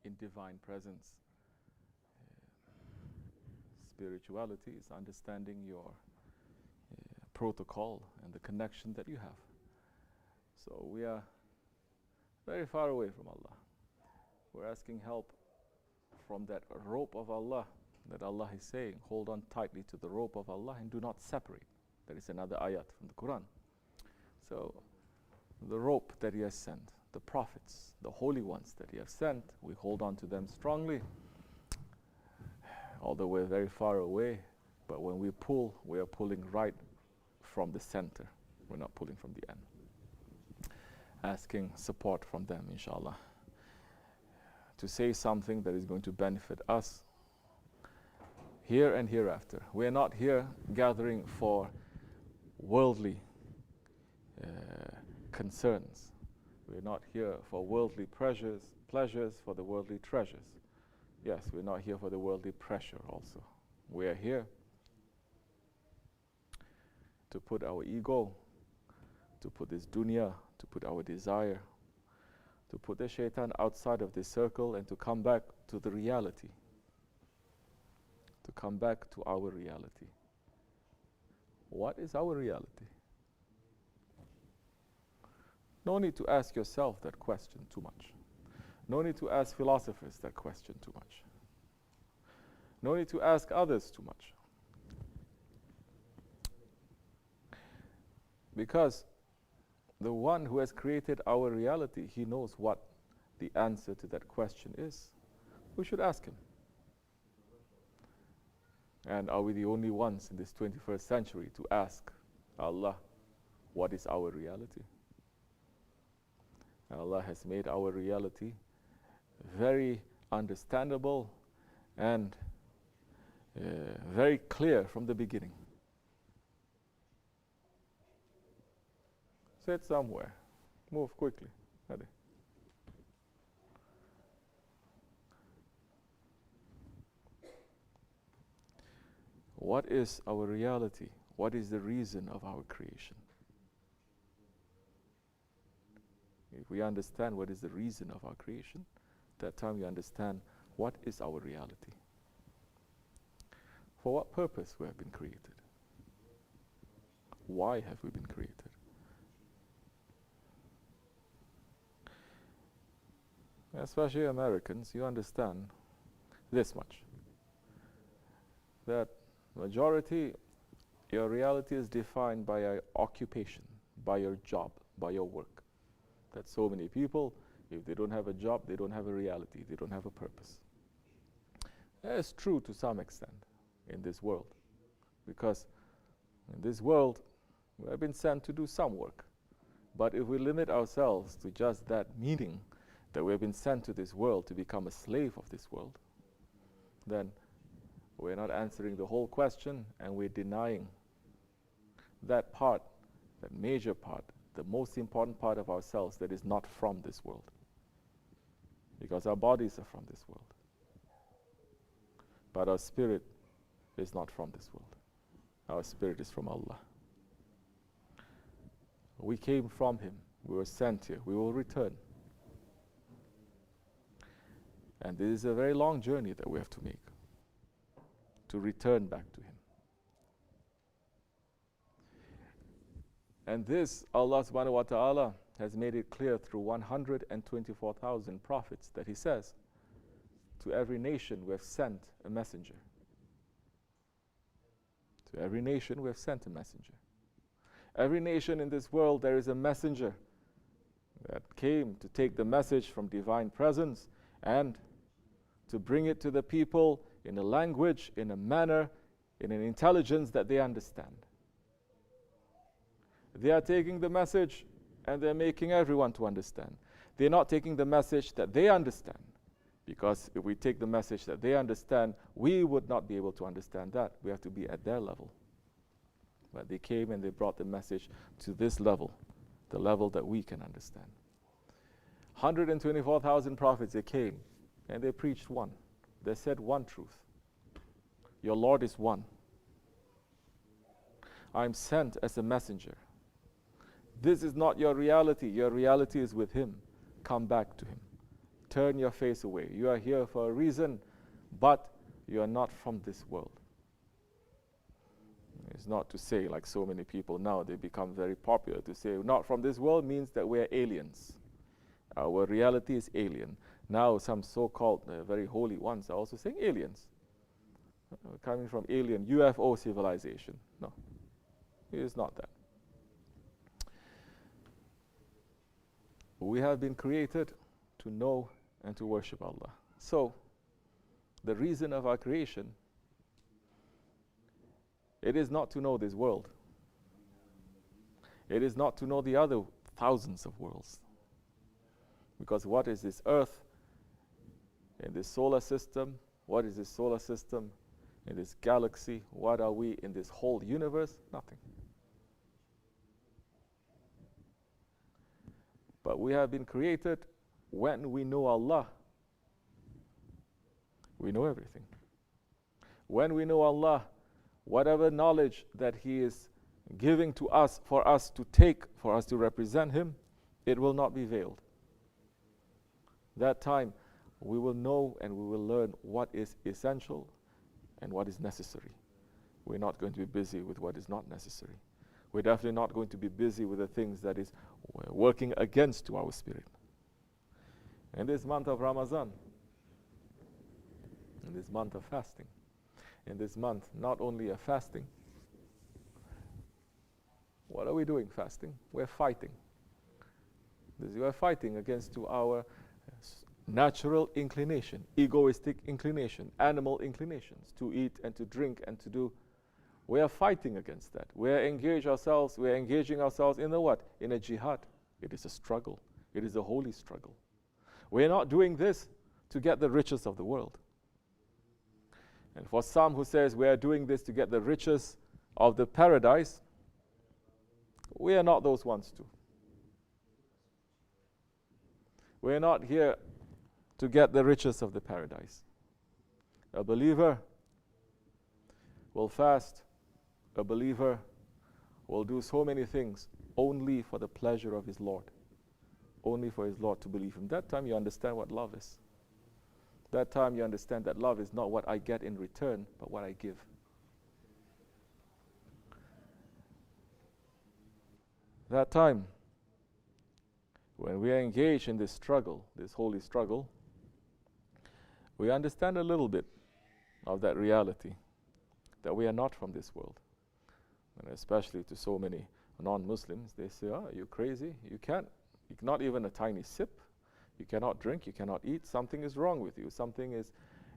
in divine presence. Spirituality is understanding your protocol and the connection that you have. So we are very far away from Allah. We're asking help from that rope of Allah that Allah is saying, hold on tightly to the rope of Allah and do not separate. That is another ayat from the Quran. So the rope that He has sent, the prophets, the holy ones that He has sent, we hold on to them strongly. Although we're very far away, but when we pull, we are pulling right from the center. We're not pulling from the end. Asking support from them, inshallah, to say something that is going to benefit us here and hereafter. We are not here gathering for worldly concerns. We're not here for worldly pleasures for the worldly treasures. Yes, we're not here for the worldly pressure also. We are here to put our ego, to put this dunya, to put our desire, to put the shaitan outside of this circle and to come back to the reality. To come back to our reality. What is our reality? No need to ask yourself that question too much. No need to ask philosophers that question too much. No need to ask others too much. Because the one who has created our reality, He knows what the answer to that question is. We should ask Him. And are we the only ones in this 21st century to ask Allah, what is our reality? Allah has made our reality very understandable and very clear from the beginning. Sit somewhere. Move quickly. Hadi. What is our reality? What is the reason of our creation? If we understand what is the reason of our creation, that time we understand what is our reality. For what purpose we have been created? Why have we been created? Especially Americans, you understand this much. That majority, your reality is defined by your occupation, by your job, by your work. That so many people, if they don't have a job, they don't have a reality, they don't have a purpose. That is true to some extent in this world. Because in this world, we have been sent to do some work. But if we limit ourselves to just that meaning, that we have been sent to this world to become a slave of this world, then we're not answering the whole question, and we're denying that part, that major part, the most important part of ourselves that is not from this world. Because our bodies are from this world. But our spirit is not from this world. Our spirit is from Allah. We came from Him. We were sent here. We will return. And this is a very long journey that we have to make, to return back to Him. And this, Allah subhanahu wa ta'ala has made it clear through 124,000 prophets that He says, to every nation we have sent a messenger. To every nation we have sent a messenger. Every nation in this world there is a messenger that came to take the message from divine presence and to bring it to the people in a language, in a manner, in an intelligence that they understand. They are taking the message and they're making everyone to understand. They're not taking the message that they understand. Because if we take the message that they understand, we would not be able to understand that. We have to be at their level. But they came and they brought the message to this level, the level that we can understand. 124,000 prophets, they came and they preached one. They said one truth. Your Lord is one. I'm sent as a messenger. This is not your reality. Your reality is with Him. Come back to Him. Turn your face away. You are here for a reason, but you are not from this world. It's not to say, like so many people now, they become very popular to say, not from this world means that we are aliens. Our reality is alien. Now some so-called very holy ones are also saying aliens. Coming from alien UFO civilization. No, it is not that. We have been created to know and to worship Allah. So, the reason of our creation, it is not to know this world. It is not to know the other thousands of worlds. Because what is this earth in this solar system? What is this solar system in this galaxy? What are we in this whole universe? Nothing. But we have been created when we know Allah. We know everything. When we know Allah, whatever knowledge that He is giving to us for us to take, for us to represent Him, it will not be veiled. That time, we will know and we will learn what is essential and what is necessary. We're not going to be busy with what is not necessary. We're definitely not going to be busy with the things that is working against to our spirit. In this month of Ramadan, in this month of fasting, in this month not only of fasting, what are we doing fasting? We're fighting. We are fighting against to our natural inclination, egoistic inclination, animal inclinations, to eat and to drink and to do. We are fighting against that. We are engaging ourselves in the what? In a jihad. It is a struggle. It is a holy struggle. We are not doing this to get the riches of the world. And for some who says we are doing this to get the riches of the paradise, we are not those ones too. We are not here to get the riches of the paradise. A believer will fast. A believer will do so many things only for the pleasure of his Lord. Only for his Lord to believe him. That time you understand what love is. That time you understand that love is not what I get in return, but what I give. That time, when we are engaged in this struggle, this holy struggle, we understand a little bit of that reality, that we are not from this world. And especially to so many non-Muslims, they say, "Oh, you're crazy. You cannot even a tiny sip. You cannot drink, you cannot eat. Something is wrong with you. Something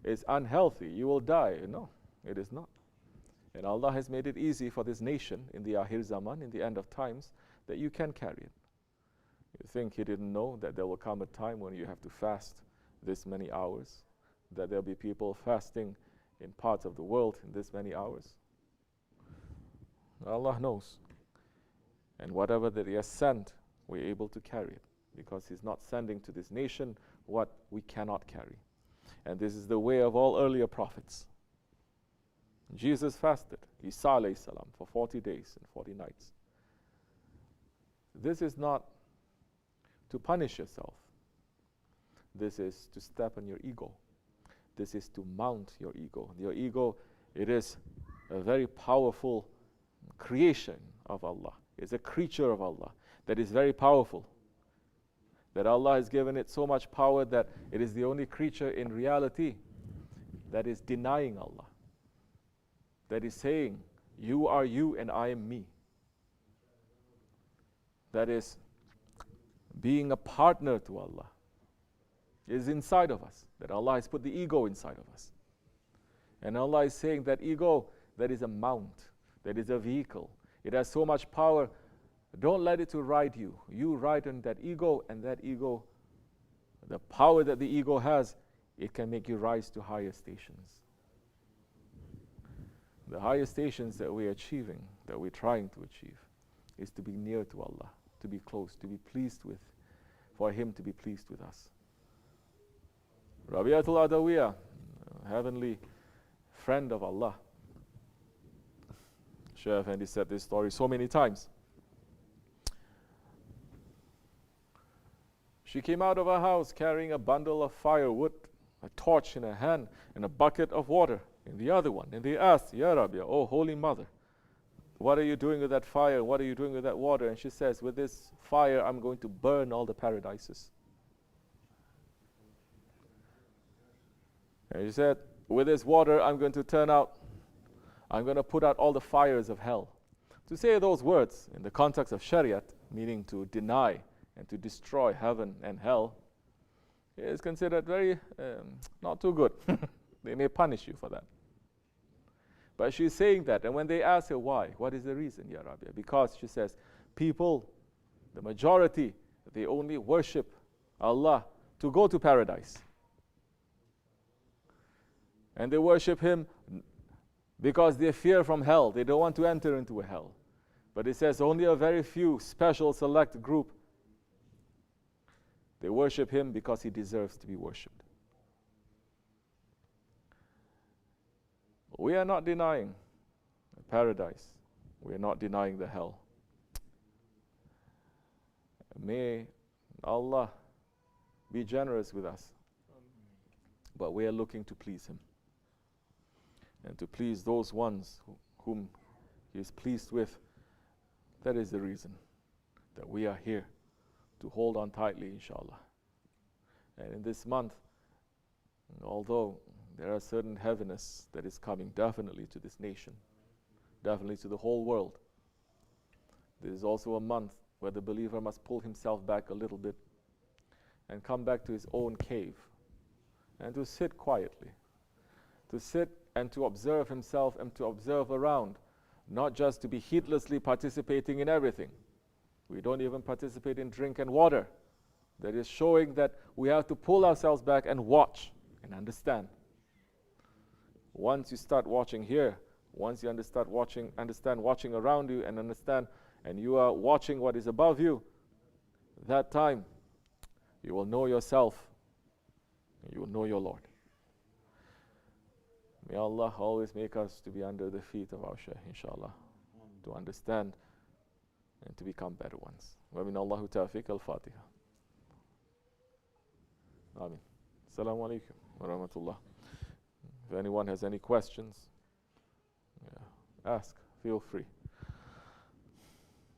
is unhealthy. You will die." No, it is not. And Allah has made it easy for this nation in the Akhir Zaman, in the end of times, that you can carry it. You think He didn't know that there will come a time when you have to fast this many hours, that there'll be people fasting in parts of the world in this many hours? Allah knows. And whatever that He has sent, we're able to carry it, because He's not sending to this nation what we cannot carry. And this is the way of all earlier prophets. Jesus fasted, Isa alayhi salam, for 40 days and 40 nights. This is not to punish yourself. This is to step on your ego. This is to mount your ego. Your ego, it is a very powerful creation of Allah. It's a creature of Allah that is very powerful. That Allah has given it so much power that it is the only creature in reality that is denying Allah. That is saying, "You are you and I am me." That is being a partner to Allah. It is inside of us. That Allah has put the ego inside of us. And Allah is saying that ego, that is a mount, that is a vehicle. It has so much power. Don't let it to ride you. You ride on that ego, and that ego, the power that the ego has, it can make you rise to higher stations. The higher stations that we're achieving, that we're trying to achieve, is to be near to Allah, to be close, to be pleased with, for Him to be pleased with us. Rabi'atul Adawiyah, heavenly friend of Allah, Shaykh Effendi said this story so many times. She came out of her house carrying a bundle of firewood, a torch in her hand, and a bucket of water in the other one. And they asked, Ya Rabbi, oh Holy Mother, what are you doing with that fire? What are you doing with that water? And she says, with this fire, I'm going to burn all the paradises. And she said, with this water, I'm going to put out all the fires of hell. To say those words in the context of Shariat, meaning to deny and to destroy heaven and hell, is considered very not too good. They may punish you for that. But she's saying that, and when they ask her why, what is the reason, Ya Rabbi? Because she says, people, the majority, they only worship Allah to go to paradise. And they worship Him because they fear from hell. They don't want to enter into a hell. But it says only a very few special select group, they worship Him because He deserves to be worshipped. We are not denying the paradise. We are not denying the hell. May Allah be generous with us. But we are looking to please Him. And to please those ones whom He is pleased with. That is the reason that we are here, to hold on tightly, inshallah. And in this month, although there are certain heaviness that is coming definitely to this nation, definitely to the whole world, there is also a month where the believer must pull himself back a little bit and come back to his own cave and to sit quietly, to sit and to observe himself and to observe around, not just to be heedlessly participating in everything. We don't even participate in drink and water. That is showing that we have to pull ourselves back and watch and understand. Once you start watching here, once you understand watching around you and understand, and you are watching what is above you, that time you will know yourself, and you will know your Lord. May Allah always make us to be under the feet of our Shaykh, inshallah, to understand and to become better ones. Wa min Allahu tawfiq al-Fatiha. Amin. Assalamu alaikum wa rahmatullah. If anyone has any questions, ask, feel free.